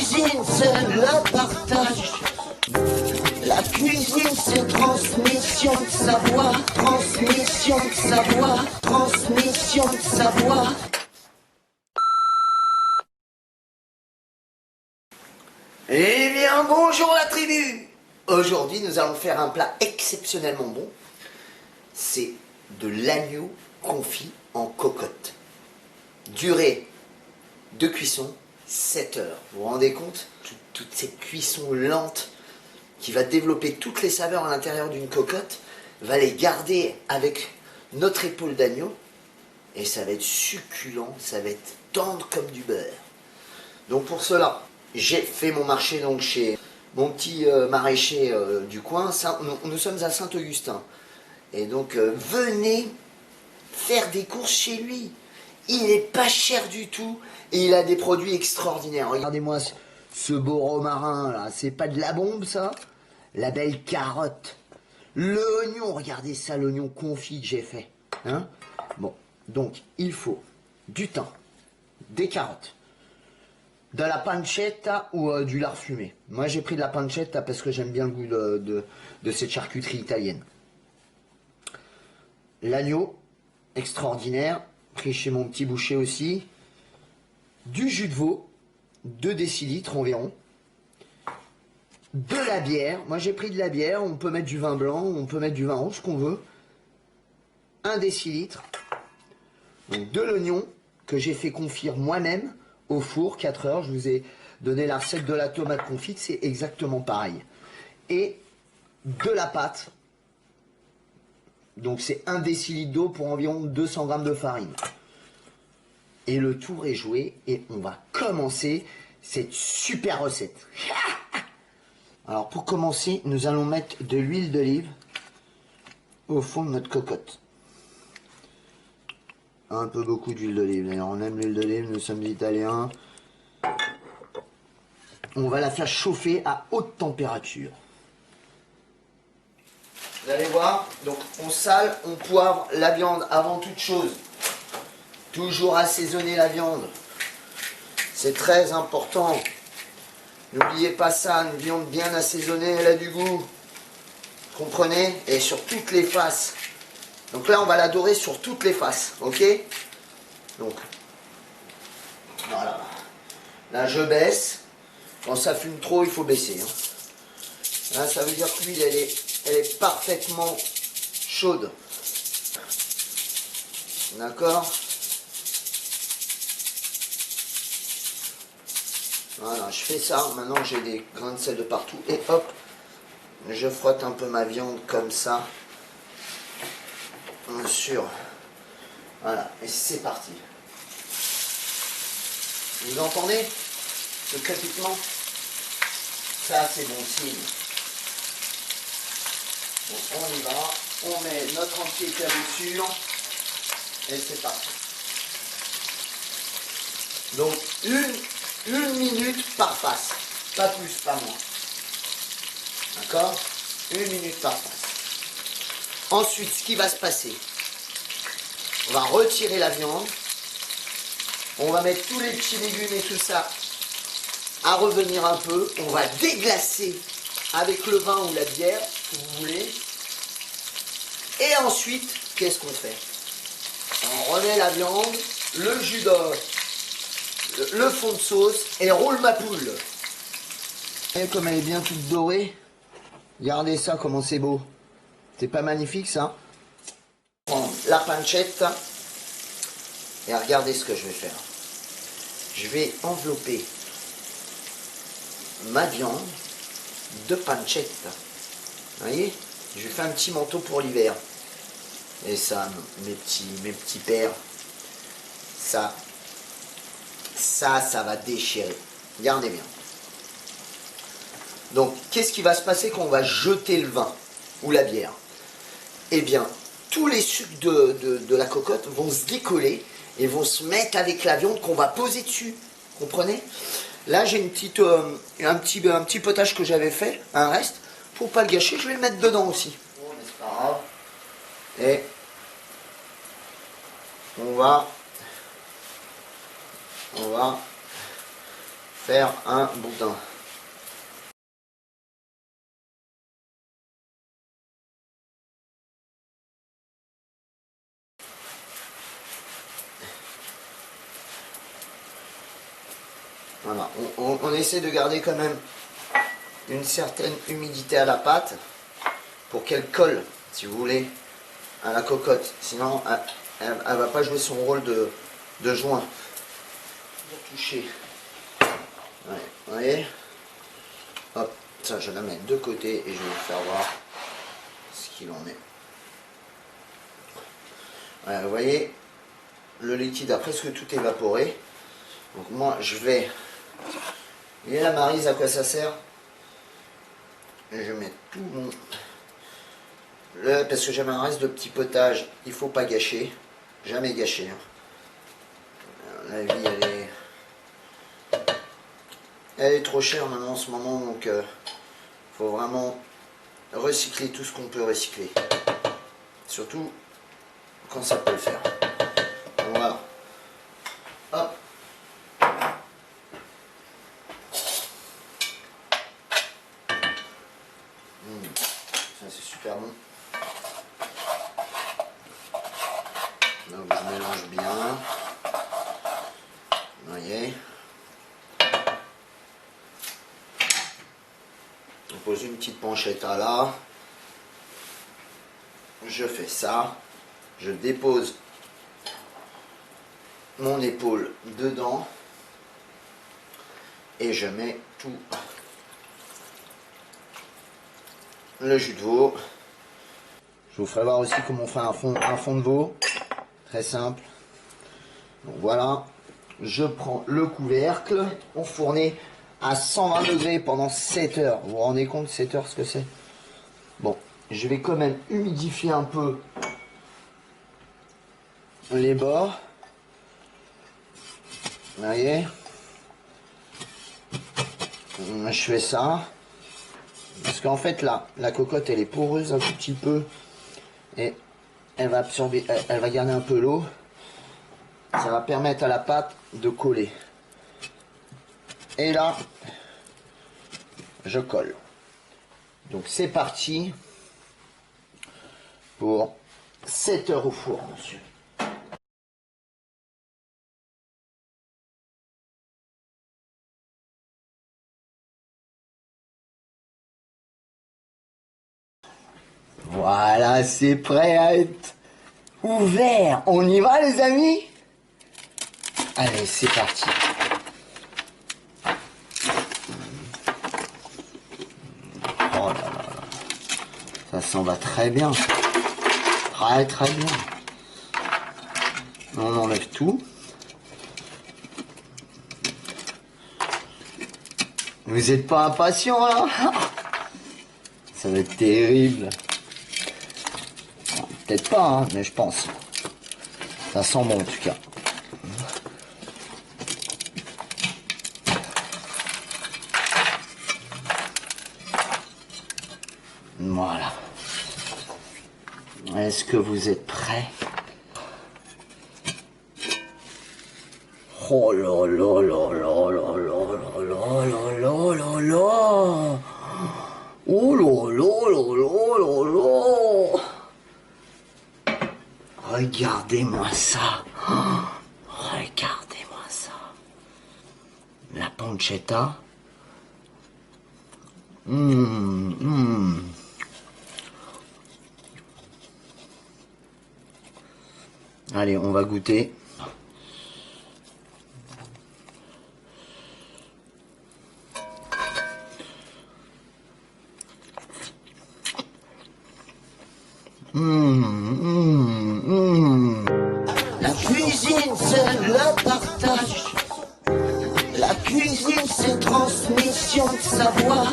cuisine, c'est le partage. La cuisine, c'est transmission de savoir, transmission de savoir, transmission de savoir. Eh bien, bonjour la tribu! Aujourd'hui, nous allons faire un plat exceptionnellement bon. C'est de l'agneau confit en cocotte. Durée de cuisson, 7 heures. Vous vous rendez compte? Toute cette cuisson lente qui va développer toutes les saveurs à l'intérieur d'une cocotte, va les garder avec notre épaule d'agneau, et ça va être succulent, ça va être tendre comme du beurre. Donc pour cela, j'ai fait mon marché donc chez mon petit maraîcher du coin. Nous sommes à Saint-Augustin. Et donc venez faire des courses chez lui. Il n'est pas cher du tout et il a des produits extraordinaires. Regardez-moi ce beau romarin là, c'est pas de la bombe ça? La belle carotte. L'oignon, regardez ça, l'oignon confit que j'ai fait. Hein? Bon, donc il faut du thym, des carottes, de la pancetta ou du lard fumé. Moi j'ai pris de la pancetta parce que j'aime bien le goût de cette charcuterie italienne. L'agneau, extraordinaire, pris chez mon petit boucher aussi. Du jus de veau, 2 décilitres environ. De la bière, moi j'ai pris de la bière, on peut mettre du vin blanc, on peut mettre du vin rouge, ce qu'on veut. 1 décilitre. Donc de l'oignon que j'ai fait confire moi-même au four, 4 heures. Je vous ai donné la recette de la tomate confite, c'est exactement pareil. Et de la pâte. Donc c'est 1 décilitre d'eau pour environ 200 g de farine. Et le tour est joué et on va commencer cette super recette. Alors pour commencer, nous allons mettre de l'huile d'olive au fond de notre cocotte. Un peu beaucoup d'huile d'olive, d'ailleurs on aime l'huile d'olive, nous sommes italiens. On va la faire chauffer à haute température. Vous allez voir, donc on sale, on poivre la viande avant toute chose. Toujours assaisonner la viande. C'est très important. N'oubliez pas ça, une viande bien assaisonnée, elle a du goût. Comprenez? Et sur toutes les faces. Donc là, on va la dorer sur toutes les faces, ok? Donc, voilà. Là, je baisse. Quand ça fume trop, il faut baisser. Hein. Là, ça veut dire que l'huile, elle est parfaitement chaude. D'accord? Voilà, je fais ça. Maintenant, j'ai des grains de sel de partout. Et hop, je frotte un peu ma viande comme ça. Sur. Voilà, et c'est parti. Vous entendez ce crépitement? Ça, c'est bon signe. Bon, on y va. On met notre entier dessus. Et c'est parti. Donc, une minute par face. Pas plus, pas moins. D'accord? 1 minute par face. Ensuite, ce qui va se passer, on va retirer la viande. On va mettre tous les petits légumes et tout ça à revenir un peu. On va déglacer avec le vin ou la bière, si vous voulez. Et ensuite, qu'est-ce qu'on fait? On remet la viande, le jus d'or, le fond de sauce et roule ma poule. Vous voyez comme elle est bien toute dorée? Regardez ça, comment c'est beau. C'est pas magnifique ça? Prendre la pancetta et regardez ce que je vais faire. Je vais envelopper ma viande de pancetta. Vous voyez? Je vais faire un petit manteau pour l'hiver. Et ça, mes petits pères, ça va déchirer. Regardez bien. Donc, qu'est-ce qui va se passer quand on va jeter le vin ou la bière? Eh bien, tous les sucs de la cocotte vont se décoller et vont se mettre avec la viande qu'on va poser dessus. Comprenez? Là, j'ai un petit potage que j'avais fait, un reste. Pour pas le gâcher, je vais le mettre dedans aussi. Bon, mais c'est pas grave. Et on va faire un boudin. Voilà, on essaie de garder quand même une certaine humidité à la pâte pour qu'elle colle, si vous voulez, à la cocotte. Sinon, elle ne va pas jouer son rôle de joint. De toucher. Ouais, vous voyez? Hop, ça je la mets de côté et je vais vous faire voir ce qu'il en est. Ouais, vous voyez, le liquide a presque tout évaporé. Donc moi je vais... Vous voyez la maryse à quoi ça sert? Je mets tout mon... Parce que j'avais un reste de petit potage, il faut pas gâcher. Jamais gâcher. Hein. La vie elle est trop chère maintenant en ce moment, donc faut vraiment recycler tout ce qu'on peut recycler. Surtout quand ça peut le faire. Donc, voilà. Hop. Ça c'est super bon. Donc je mélange bien. Vous voyez. On pose une petite penchette à là. Je fais ça. Je dépose mon épaule dedans. Et je mets tout le jus de veau. Je vous ferai voir aussi comment on fait un fond de veau. Très simple. Donc voilà. Je prends le couvercle. Enfourné à 120 degrés pendant 7 heures. Vous vous rendez compte 7 heures ce que c'est? Bon, je vais quand même humidifier un peu les bords. Vous voyez? Je fais ça. Parce qu'en fait là, la cocotte elle est poreuse un tout petit peu. Et elle va absorber, elle va garder un peu l'eau. Ça va permettre à la pâte de coller. Et là, je colle. Donc c'est parti pour 7 heures au four, monsieur. Voilà, c'est prêt à être ouvert. On y va les amis? Allez, c'est parti. Oh là là là. Ça s'en va très bien. Très très bien. On enlève tout. Vous n'êtes pas impatient là? Ça va être terrible. Peut-être pas, hein, mais je pense. Ça sent bon en tout cas. Voilà. Est-ce que vous êtes prêts? Oh là là là là là là là là là là là là. Oh là là là là là là. Regardez-moi ça. Regardez-moi ça. La pancetta. Allez, on va goûter. La cuisine, c'est le partage. La cuisine, c'est transmission de savoir.